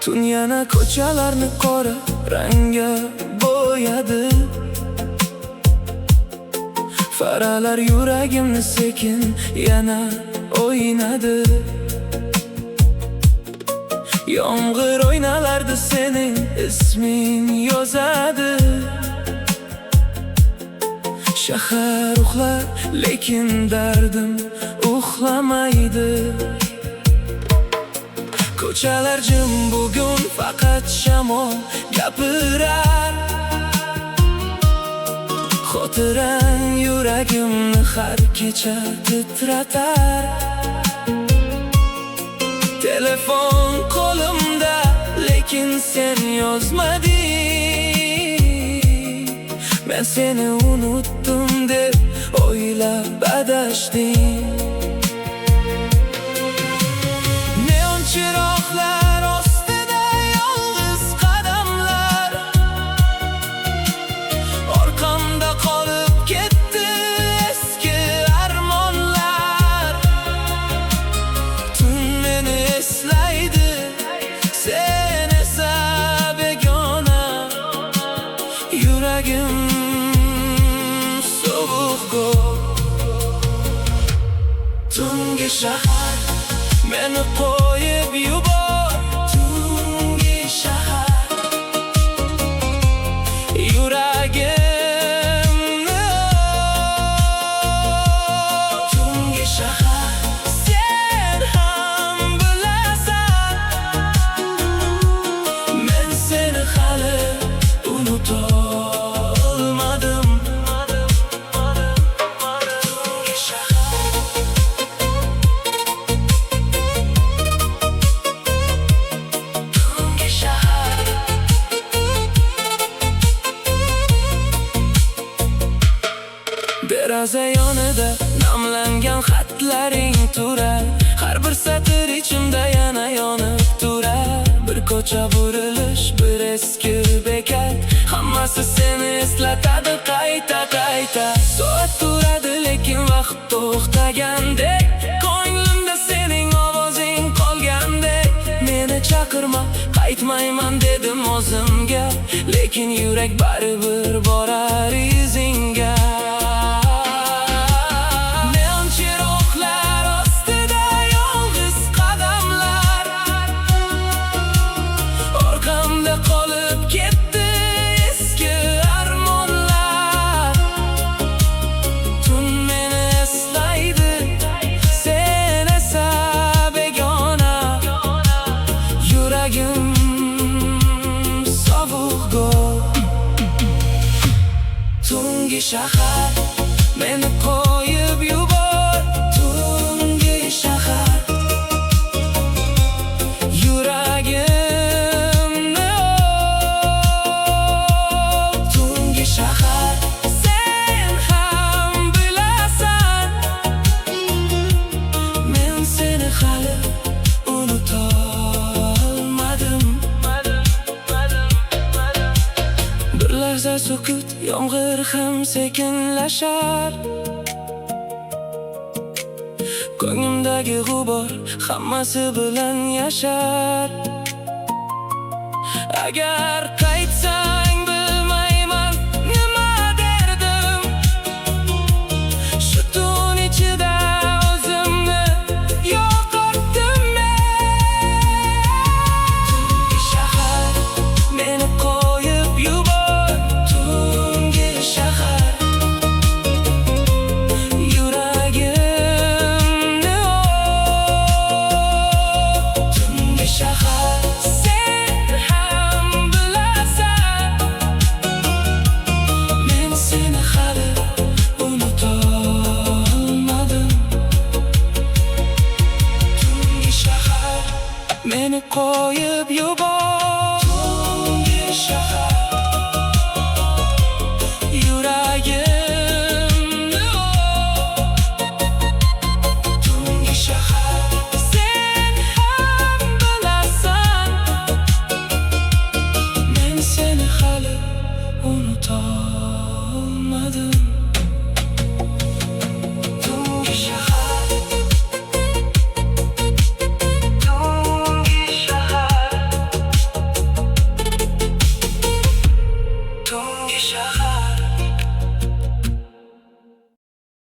Tun yana ko'chalarni qora rangga bo'yadi. Faralar yuragimni sekin yana o'ynadi. Yomg'ir o'ynalarda sening isming yozadi. Shahar uxlar, lekin dardim uxlamaydi. Ko'chalar jim bugun, faqat shamol gapirar. Xotirang yuragimni har kecha titratar. Telefon qo'limda, lekin sen yozmading. Men seni unutdim deb o'ylab adashding. Neon chiroqlar ostida yolg'iz qadamlar, orqamda qolib ketdi eski armonlar. Tun meni eslaydi, sen esa begona. Yuragim sovuq tungi shahar, meni qo'yib yubor. Tungi shahar, yuragimni tungi shahar, sen ham bilasan. Men seni hali unutolmadim. Tungi shahar, tungi shahar. Deraza yonida namlangan xatlaring turar. Har bir satr ichimda yana yonib turar. Bir ko'cha burilish, bir eski bekat, hammasi seni eslatadi qayta. Soat turadi, lekin vaqt to'xtagandek. Ko'nglimda sening ovozing qolgandek. Meni chaqirma, qaytmayman dedim o'zimga, lekin yurak baribir borar izingga. Neon chiroqlar ostida yolg'iz qadamlar, orqamda qolib ketdi eski armonlar. Tun meni eslaydi, sen esa begona. Yuragim sovuq tungi shahar, meni qo'yib yubor. Tungi shahar, yuragimni tungi shahar, sen ham bilasan. Men seni hali unutolmadim. Bir lahza sukut, yomg'ir ham sekinlashar. Ko'nglimdagi g'ubor hammasi bilan yashar. Agar qaytsang bilmayman nima derdim. Shu tun ichida o'zimni yo'qotdim men. Tungi shahar, meni qo'yib yubor. Tungi shahar, yuragimni tungi shahar, sen ham bilasan. Men seni hali unutolmadim. Tungi shahar, meni qo'yib yubor. Tungi shahar, yuragimni tungi shahar, sen ham bilasan. Men seni hali unutolmadim.